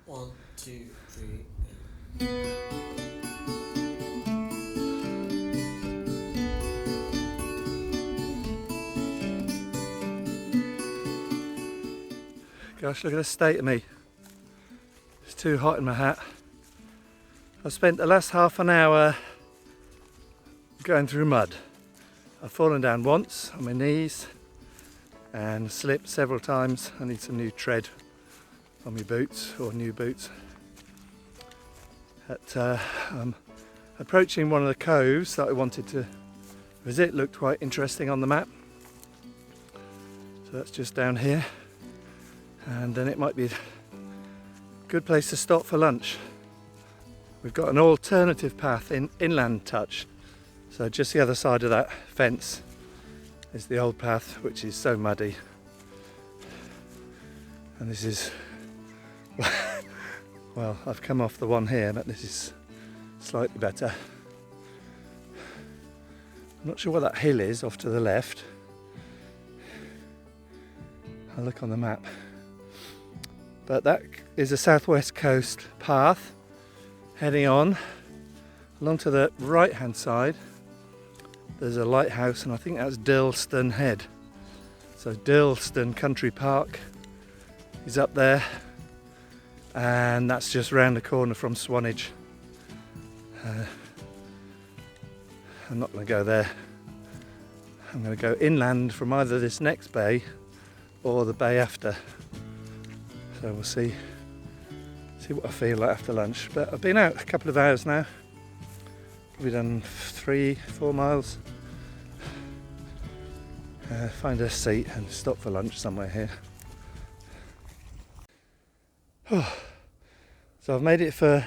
1, 2, 3, and... Gosh, look at the state of me. It's too hot in my hat. I've spent the last half an hour going through mud. I've fallen down once on my knees and slipped several times. I need some new tread on my boots, or new boots. I'm approaching one of the coves that I wanted to visit. Looked quite interesting on the map. So that's just down here. And then it might be a good place to stop for lunch. We've got an alternative path in inland touch. So just the other side of that fence is the old path, which is so muddy. And this is, well, I've come off the one here, but this is slightly better. I'm not sure what that hill is off to the left. I'll look on the map. But that is a southwest coast path heading on along to the right hand side. There's a lighthouse, and I think that's Dirlston Head. So Dirlston Country Park is up there, and that's just round the corner from Swanage. I'm not going to go there. I'm going to go inland from either this next bay or the bay after. So we'll see what I feel like after lunch. But I've been out a couple of hours now. Probably done 3-4 miles. Find a seat and stop for lunch somewhere here. So I've made it to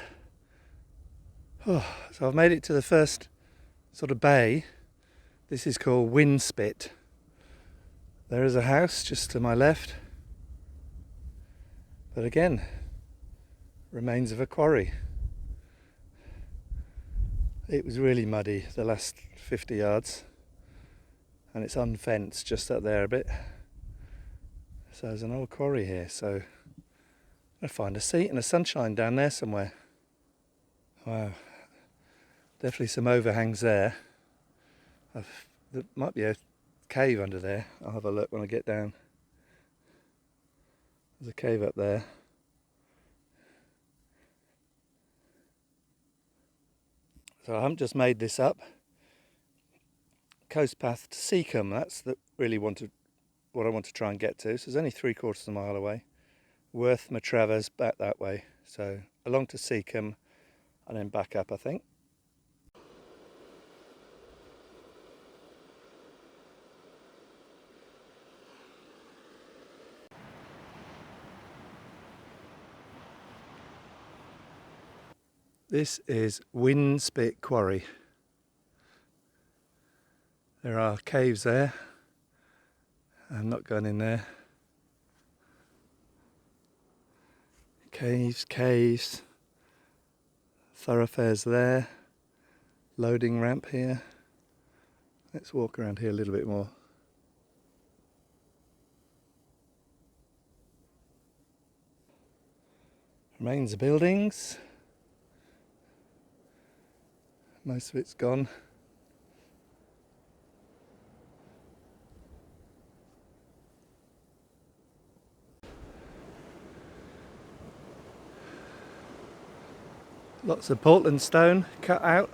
the first sort of bay. This is called Winspit. There is a house just to my left. But again, remains of a quarry. It was really muddy the last 50 yards, and it's unfenced just up there a bit. So there's an old quarry here, so I'm going to find a seat in the sunshine down there somewhere. Wow, definitely some overhangs there. There might be a cave under there. I'll have a look when I get down. There's a cave up there. So I haven't just made this up. Coast path to Seacombe, that's what I want to try and get to. So it's only 3/4 of a mile away. Worth Matravers back that way. So along to Seacombe and then back up, I think. This is Winspit Quarry. There are caves there. I'm not going in there. Caves. Thoroughfares there. Loading ramp here. Let's walk around here a little bit more. Remains of buildings. Most of it's gone. Lots of Portland stone cut out.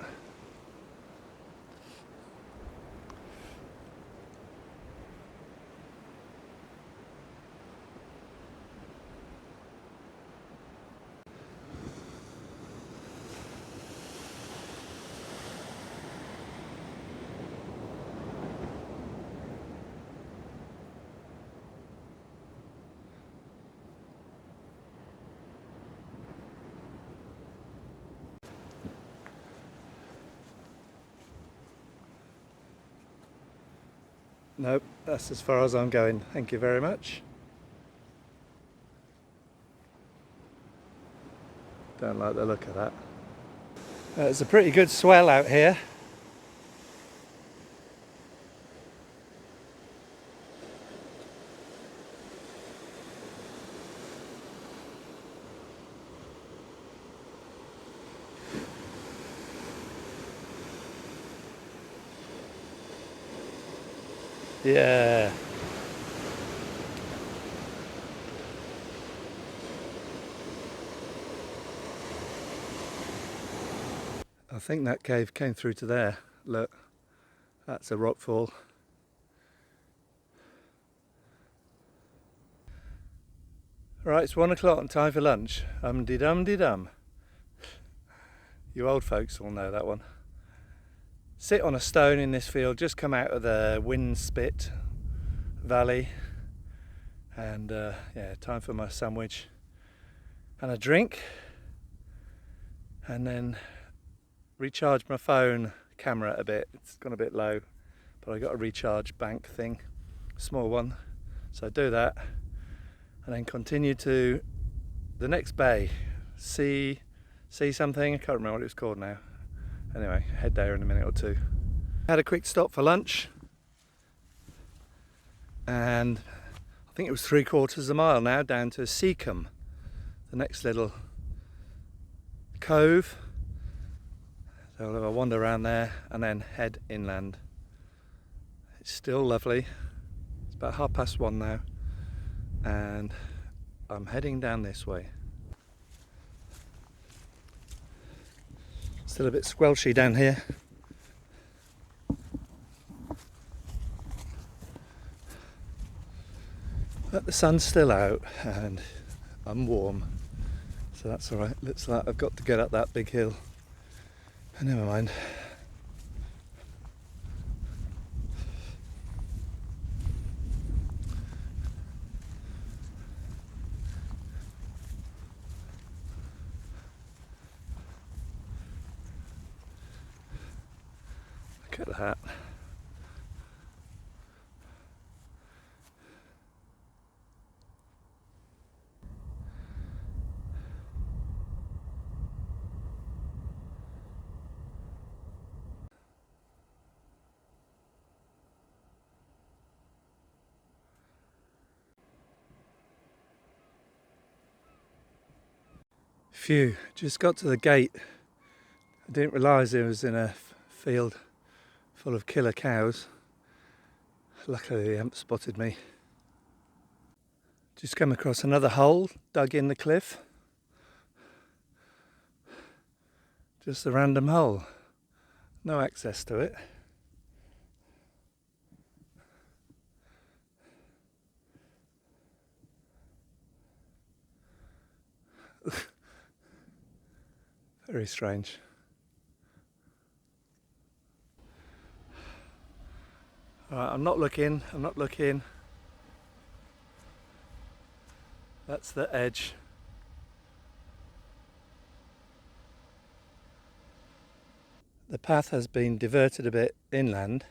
Nope, that's as far as I'm going. Thank you very much. Don't like the look of that. It's a pretty good swell out here. Yeah. I think that cave came through to there. Look, that's a rockfall. Right, it's 1 o'clock and time for lunch. Dum-de-dum-de-dum. You old folks will know that one. Sit on a stone in this field, just come out of the Winspit valley. And yeah, time for my sandwich and a drink. And then recharge my phone camera a bit. It's gone a bit low, but I got a recharge bank thing, small one. So do that. And then continue to the next bay. See something, I can't remember what it's called now. Anyway, head there in a minute or two. Had a quick stop for lunch, and I think it was 3/4 of a mile now down to Seacombe, the next little cove. So I'll have a wander around there and then head inland. It's still lovely. It's about 1:30 now, and I'm heading down this way. Still a bit squelchy down here. But the sun's still out and I'm warm, so that's alright. Looks like I've got to get up that big hill. But never mind. Look at that. Phew, just got to the gate. I didn't realise it was in a field full of killer cows. Luckily they haven't spotted me. Just come across another hole dug in the cliff. Just a random hole. No access to it. Very strange. Alright, I'm not looking. That's the edge. The path has been diverted a bit inland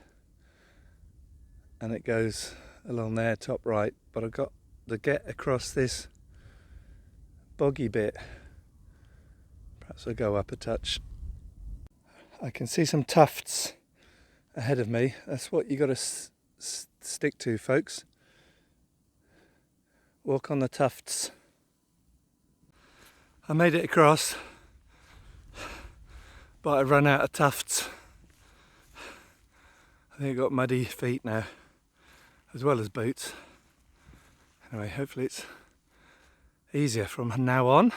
and it goes along there top right, but I've got to get across this boggy bit. Perhaps I'll go up a touch. I can see some tufts ahead of me. That's what you got to stick to, folks. Walk on the tufts. I made it across, but I've run out of tufts. I think I've got muddy feet now, as well as boots. Anyway, hopefully it's easier from now on.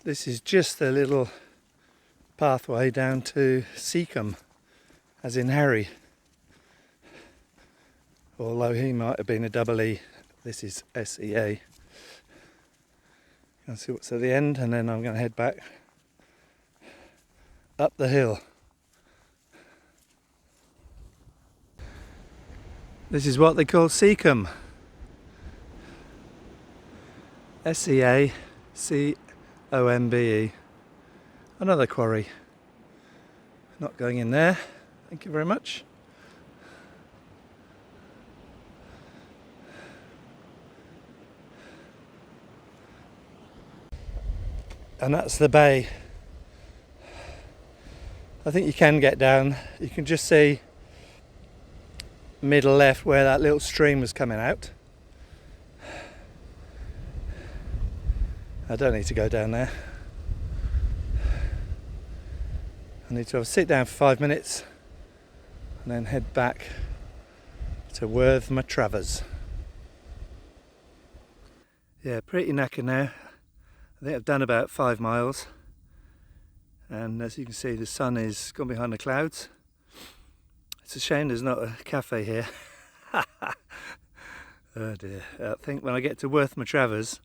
This is just a little pathway down to Seacombe, as in Harry. Although he might have been a double E, this is SEA. You can see what's at the end, and then I'm going to head back up the hill. This is what they call Seacombe. SEA, COMBE. Another quarry. Not going in there. Thank you very much. And that's the bay. I think you can get down. You can just see middle left where that little stream was coming out. I don't need to go down there. I need to have a sit down for 5 minutes and then head back to Worth Matravers. Yeah, pretty knackered now. I think I've done about 5 miles, and as you can see the sun is gone behind the clouds. It's a shame there's not a cafe here. Oh dear. I think when I get to Worth Matravers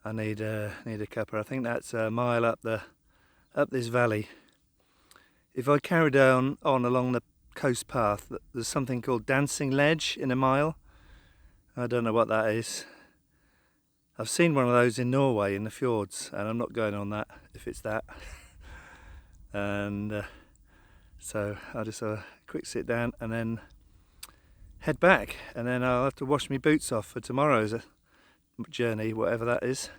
I need a cuppa. I think that's a mile up this valley. If I carried on along the coast path, there's something called Dancing Ledge in a mile. I don't know what that is. I've seen one of those in Norway in the fjords, and I'm not going on that if it's that. And so I'll just have a quick sit down and then head back, and then I'll have to wash my boots off for tomorrow's journey, whatever that is.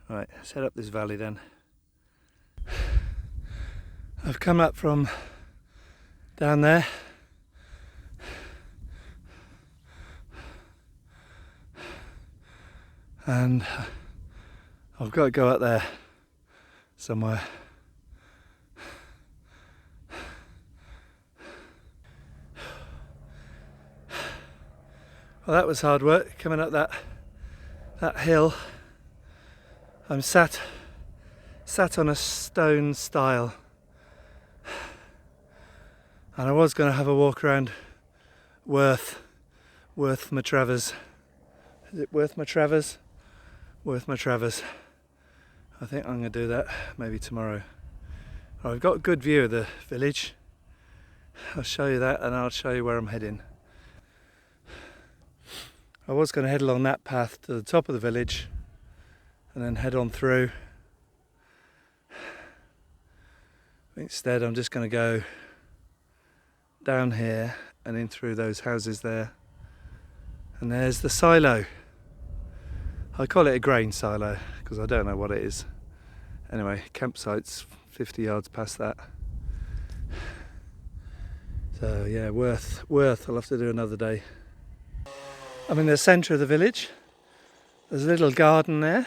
Right, let's head up this valley then. I've come up from down there. And I've got to go up there somewhere. Well, that was hard work coming up that hill. I'm sat on a stone stile, and I was going to have a walk around Worth Matravers. Is it Worth Matravers? Worth Matravers. I think I'm going to do that maybe tomorrow. I've got a good view of the village. I'll show you that, and I'll show you where I'm heading. I was going to head along that path to the top of the village and then head on through. Instead I'm just going to go down here and in through those houses there. And there's the silo. I call it a grain silo because I don't know what it is. Anyway, campsite's 50 yards past that. So yeah, Worth, I'll have to do another day. I'm in the centre of the village. There's a little garden there.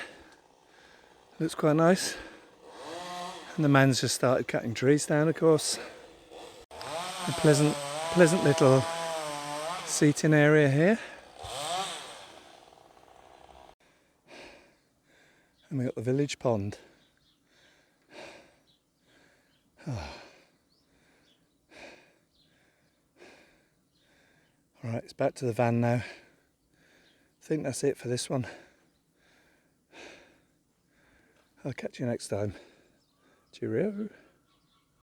Looks quite nice. And the man's just started cutting trees down, of course. A pleasant little seating area here. And we've got the village pond. Oh. Alright, it's back to the van now. I think that's it for this one. I'll catch you next time. Cheerio.